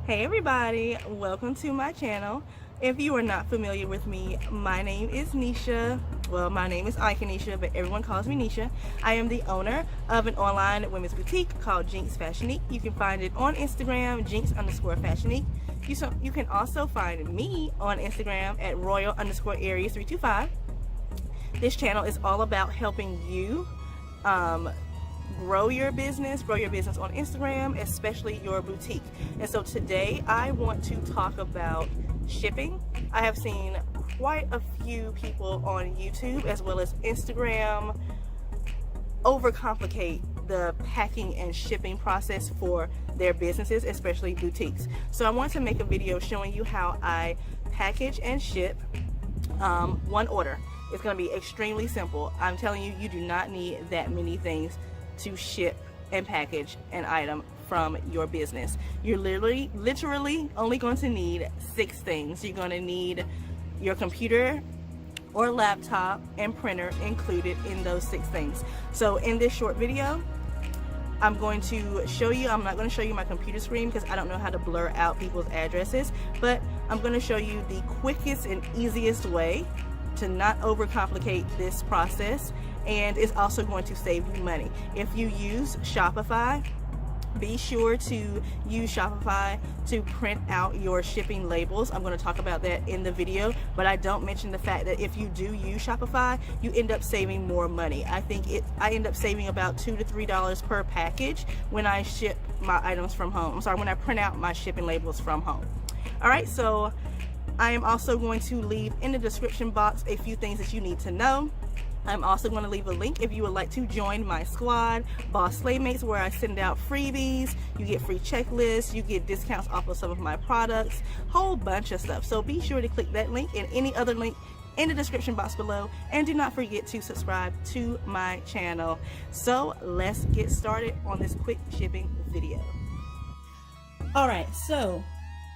Hey everybody, welcome to my channel. If you are not familiar with me, my name is Nisha. Well, my name is Ikenisha, but everyone calls me Nisha. I am the owner of an online women's boutique called Jinx Fashionique. You can find it on Instagram, Jinx_Fashionique. You can also find me on Instagram at Royal_Aries325. This channel is all about helping you grow your business on Instagram, especially your boutique. And so today I want to talk about shipping. I have seen quite a few people on YouTube as well as Instagram overcomplicate the packing and shipping process for their businesses, especially boutiques. So I want to make a video showing you how I package and ship one order. It's going to be extremely simple. I'm telling you, you do not need that many things to ship and package an item from your business. You're literally only going to need 6 things. You're going to need your computer or laptop and printer included in those 6 things. So in this short video, I'm going to show you, I'm not going to show you my computer screen because I don't know how to blur out people's addresses, but I'm going to show you the quickest and easiest way to not overcomplicate this process, and it's also going to save you money. If you use Shopify, be sure to use Shopify to print out your shipping labels. I'm going to talk about that in the video, but I don't mention the fact that if you do use Shopify, you end up saving more money. I end up saving about $2 to $3 per package when I ship my items from home. I'm sorry, when I print out my shipping labels from home. All right, so I am also going to leave in the description box a few things that you need to know. I'm also going to leave a link if you would like to join my squad, Boss Slaymates, where I send out freebies, you get free checklists, you get discounts off of some of my products, whole bunch of stuff. So be sure to click that link and any other link in the description box below, and do not forget to subscribe to my channel. So let's get started on this quick shipping video. Alright, so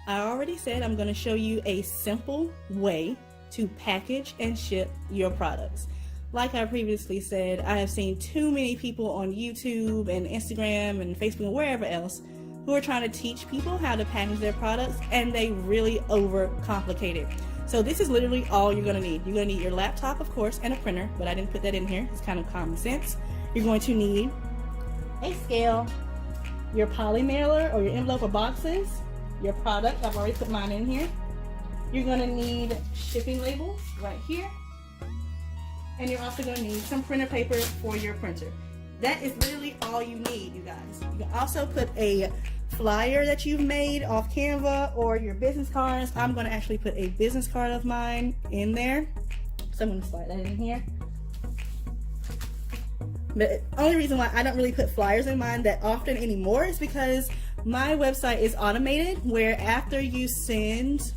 I already said I'm going to show you a simple way to package and ship your products. Like I previously said, I have seen too many people on YouTube and Instagram and Facebook and wherever else who are trying to teach people how to package their products, and they really overcomplicate it. So this is literally all you're going to need. You're going to need your laptop, of course, and a printer, but I didn't put that in here. It's kind of common sense. You're going to need a scale, your poly mailer or your envelope or boxes, your product. I've already put mine in here. You're going to need shipping labels right here. And you're also going to need some printer paper for your printer. That is literally all you need, you guys. You can also put a flyer that you've made off Canva or your business cards. I'm going to actually put a business card of mine in there. So I'm going to slide that in here. The only reason why I don't really put flyers in mine that often anymore is because my website is automated, where after you send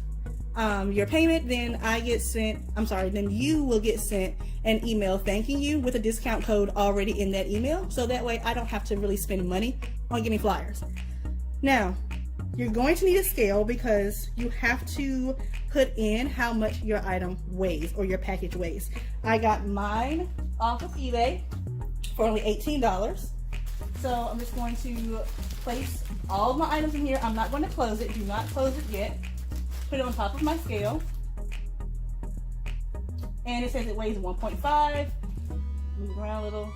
your payment, then then you will get sent an email thanking you with a discount code already in that email. So that way I don't have to really spend money on getting flyers. Now, you're going to need a scale because you have to put in how much your item weighs or your package weighs. I got mine off of eBay for only $18. So I'm just going to place all of my items in here. I'm not going to close it. Do not close it yet. Put it on top of my scale. And it says it weighs 1.5. Move around a little.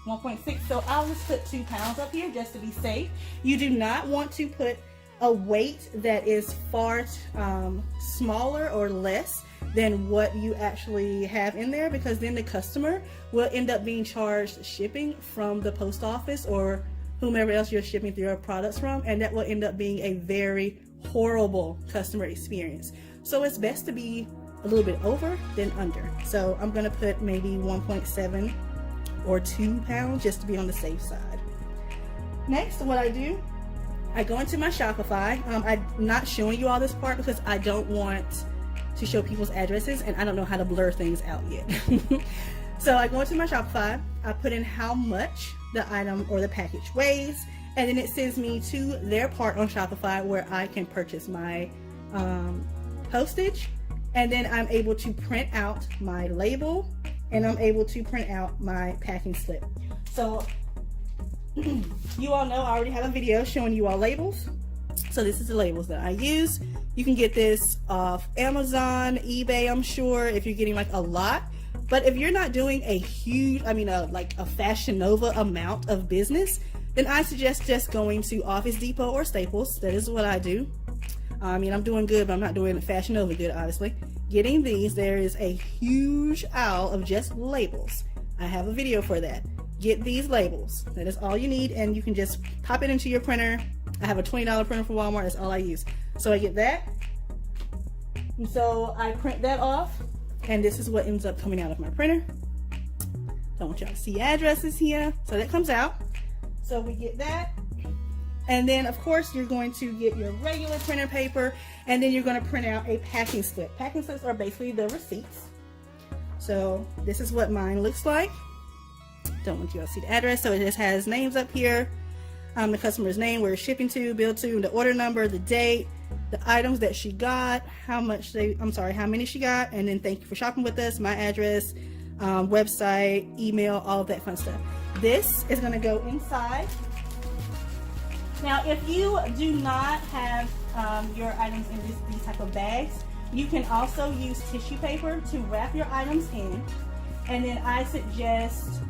1.6. So I'll just put 2 pounds up here just to be safe. You do not want to put a weight that is far smaller or less than what you actually have in there, because then the customer will end up being charged shipping from the post office or whomever else you're shipping your products from, and that will end up being a very horrible customer experience. So it's best to be a little bit over than under. So I'm going to put maybe 1.7 or 2 pounds just to be on the safe side. Next, what I do, I go into my Shopify. I'm not showing you all this part because I don't want to show people's addresses and I don't know how to blur things out yet. So I go into my Shopify, I put in how much the item or the package weighs, and then it sends me to their part on Shopify where I can purchase my postage, and then I'm able to print out my label and I'm able to print out my packing slip. So you all know I already have a video showing you all labels. So this is the labels that I use. You can get this off Amazon, eBay, I'm sure, if you're getting like a lot. But if you're not doing a huge, like a Fashion Nova amount of business, then I suggest just going to Office Depot or Staples. That is what I do. I'm doing good, but I'm not doing Fashion Nova good, obviously. Getting these, there is a huge aisle of just labels. I have a video for that. Get these labels. That is all you need, and you can just pop it into your printer. I have a $20 printer from Walmart. That's all I use. So I get that. And so I print that off, and this is what ends up coming out of my printer. Don't want y'all to see addresses here. So that comes out. So we get that. And then, of course, you're going to get your regular printer paper, and then you're going to print out a packing slip. Packing slips are basically the receipts. So this is what mine looks like. Don't want you all to see the address. So it just has names up here, the customer's name, where it's shipping to, bill to, the order number, the date, the items that she got, how many she got, and then thank you for shopping with us, my address, website, email, all of that fun stuff. This is going to go inside. Now, if you do not have your items in these type of bags, you can also use tissue paper to wrap your items in. And then I suggest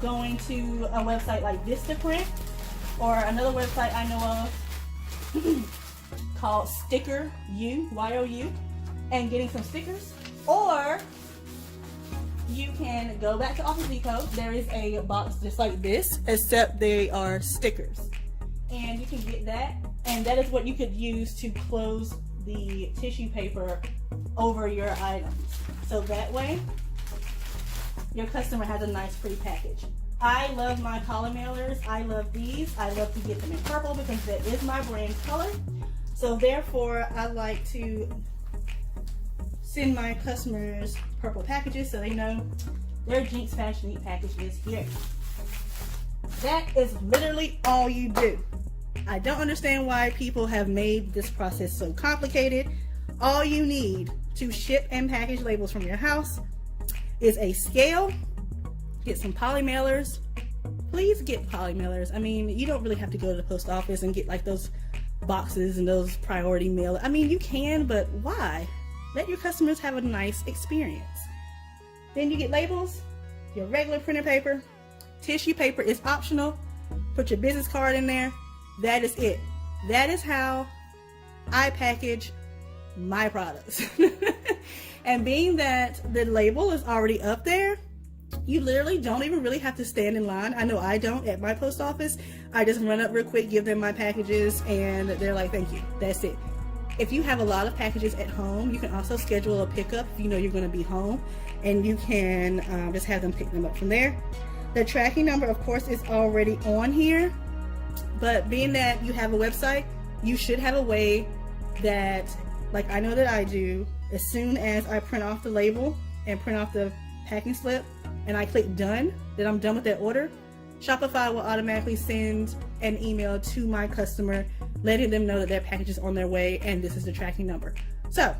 going to a website like Vistaprint, or another website I know of called Sticker U, Y-O-U, and getting some stickers. Or you can go back to Office Depot. There is a box just like this, except they are stickers. And you can get that, and that is what you could use to close the tissue paper over your items. So that way, your customer has a nice free package. I love my poly mailers. I love these. I love to get them in purple because that is my brand color. So therefore, I like to send my customers purple packages so they know their Jinx Fashion Week package is here. That is literally all you do. I don't understand why people have made this process so complicated. All you need to ship and package labels from your house is a scale. Get some poly mailers. Please get poly mailers. You don't really have to go to the post office and get like those boxes and those priority mail. You can, but why? Let your customers have a nice experience. Then you get labels, your regular printer paper. Tissue paper is optional. Put your business card in there. That is it. That is how I package my products. And being that the label is already up there, you literally don't even really have to stand in line. I know I don't at my post office. I just run up real quick, give them my packages, and they're like, thank you. That's it. If you have a lot of packages at home, you can also schedule a pickup if you know you're going to be home, and you can just have them pick them up from there. The tracking number, of course, is already on here, but being that you have a website, you should have a way that, like I know that I do, as soon as I print off the label and print off the packing slip and I click done, that I'm done with that order, Shopify will automatically send an email to my customer letting them know that their package is on their way and this is the tracking number. So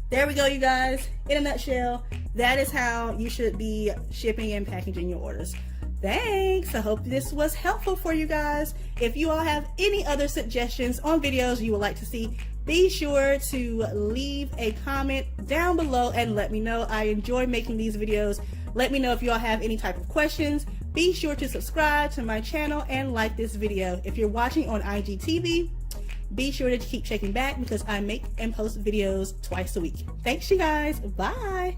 there we go, you guys. In a nutshell, that is how you should be shipping and packaging your orders. Thanks. I hope this was helpful for you guys. If you all have any other suggestions on videos you would like to see, be sure to leave a comment down below and let me know. I enjoy making these videos. Let me know if you all have any type of questions. Be sure to subscribe to my channel and like this video. If you're watching on IGTV, be sure to keep checking back because I make and post videos twice a week. Thanks, you guys. Bye.